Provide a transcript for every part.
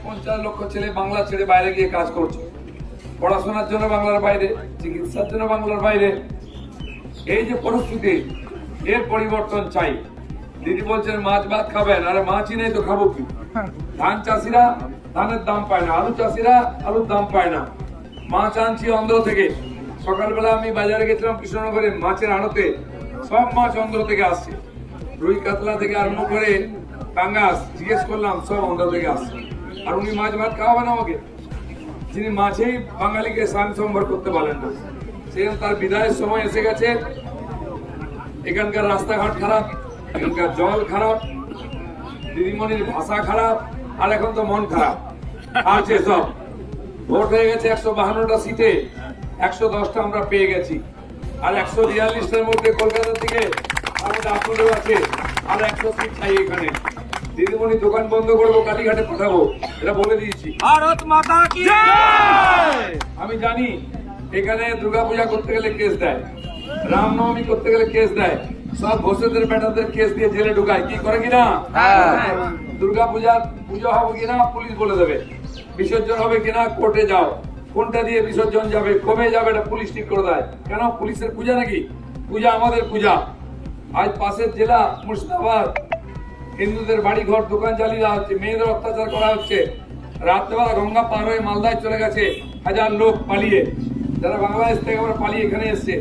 50 লক্ষ ছেলে বাংলা ছেড়ে বাইরে গিয়ে কাজ করছে, পড়াশোনার জন্য বাংলার বাইরে, চিকিৎসার জন্য বাংলার বাইরে। এই যে পরিস্থিতি, এর পরিবর্তন চাই। দিদি বলছেন মাছ ভাত খাবেন, আরে মাছই নেই তো খাবো কি? ধান চাষিরা ধানের দাম পায় না, আলু চাষিরা আলুর দাম পায় না। মাছ আনছি অন্ধ্র থেকে। সকালবেলা আমি বাজারে গেছিলাম কৃষ্ণনগরে, মাছের আড়তে সব মাছ অন্ধ্র থেকে আসছে, রুই কাতলা থেকে আরম্ভ করে পাঙ্গাস, জিজ্ঞেস করলাম সব অন্ধ্র থেকে আসছে। আর উনি মাছ ভাত খাওয়াবেন আমাকে, যিনি মাছেই বাঙালিকে স্নান সম্ভর করতে পারেন না। সেজন্য তার বিদায়ের সময় এসে গেছে। এখানকার রাস্তাঘাট খারাপ, এখানকার জল খারাপ, দিদিমণির ভাষা খারাপ, আর এখন তো মন খারাপ আছে সব। ভোট হয়ে গেছে 152টা সিটে, 110টা আমরা পেয়ে গেছি। আর 142টার মধ্যে কলকাতা থেকে আমাদের আপনারও আছে, আর 100 সিট চাই এখানে। দিদিমণি দোকান বন্ধ করবো, কালীঘাটে পাঠাবো, এটা বলে দিয়েছি। ভারত মাতা কি জয়। আমি জানি এখানে দুর্গাপূজা করতে গেলে কেস দেয়, রামনবমী করতে গেলে কেস দেয়, সব ঘোষেদের বেটাদের কেস দিয়ে জেলে ঢুকায়, কি করে কিনা? দুর্গাপূজার পুজো হবে কিনা পুলিশ বলে দেবে, বিসর্জন হবে কিনা কোর্টে যাও, কোনটা দিয়ে বিসর্জন যাবে, কবে যাবে, এটা পুলিশ ঠিক করে দেয়। কেন? পুলিশের পূজা নাকি? পূজা আমাদের পূজা। আজ পাশের জেলা মুর্শিদাবাদ, হিন্দুদের বাড়ি ঘর দোকান জ্বালিয়ে দেওয়া হচ্ছে, মেয়েদের অত্যাচার করা হচ্ছে। রাত্রেবেলা গঙ্গা পার হয়ে মালদায় চলে গেছে 1000 লোক পালিয়ে, যারা বাংলাদেশ থেকে আবার পালিয়ে এখানে এসছে।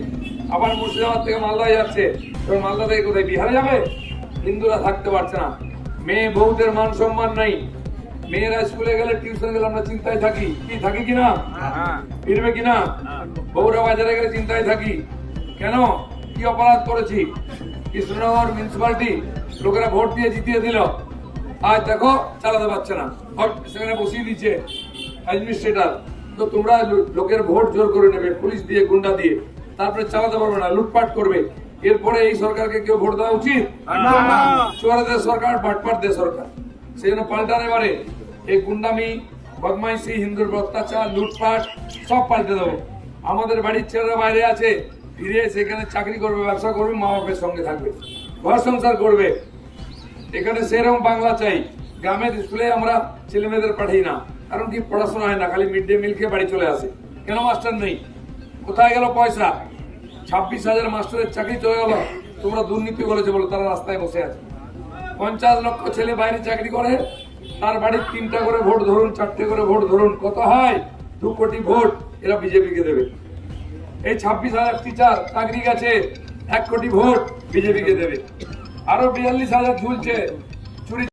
আবার মুর্শিদাবাদ থেকে মালদায় যাচ্ছে, এবার মালদা থেকে কোথায় বিহারে যাবে? হিন্দুরা থাকতে পারছে না, মেয়ে বউদের মান সম্মান নাই। মেয়েরা স্কুলে গেলে টিউশন গেলে আমরা চিন্তায় থাকি, কি থাকি কিনা, ফিরবে কিনা। বউরা বাজারে গেলে চিন্তায় থাকি, কেন? কি অপরাধ করেছি? কৃষ্ণনগর মিউনিসিপালিটি লোকেরা ভোট দিয়ে জিতিয়ে দিল, আজ দেখো চালাতে পারছে না, সেখানে বসিয়ে দিচ্ছে অ্যাডমিনিস্ট্রেটর। তো তোমরা লোকের ভোট জোর করে নেবে পুলিশ দিয়ে, গুন্ডা দিয়ে, তারপরে চালাতে পারবে না, লুটপাট করবে। এরপরে এই সরকারকে কেউ ভোট দেওয়া উচিত? চোরাদের সরকার, বাটপাটদের সরকার। সেই জন্য পাল্টান এবারে এই গুন্ডামি, বদমাইশি, হিন্দুর অত্যাচার, লুটপাট সব পাল্টে দেবো। আমাদের বাড়ির ছেলেরা বাইরে আছে, ফিরে সেখানে চাকরি করবে, ব্যবসা করবে, মা বাপের সঙ্গে থাকবে, ঘর সংসার করবে। এখানে সেরকম বাংলা চাই। গ্রামের স্কুলে আমরা ছেলে মেয়েদের পাঠাই না, কারণ কি পড়াশোনা হয় না, খালি মিড ডে মিল খেয়ে বাড়ি চলে আসে। কেন? মাস্টার নেই। কোথায় গেল পয়সা? 26,000 মাস্টারের চাকরি চলে গেল। তোমরা দুর্নীতি বলেছে বলো, তারা রাস্তায় বসে আছে। 50 লক্ষ ছেলে বাইরে চাকরি করে, তার বাড়ির 3টা করে ভোট ধরুন, 4টে করে ভোট ধরুন, কত হয়? 2 কোটি ভোট এরা বিজেপিকে দেবে। এই 26,000 টিচার চাকরি গেছে, 1 কোটি ভোট বিজেপিকে দেবে। আরো 42,000 ঝুলছে,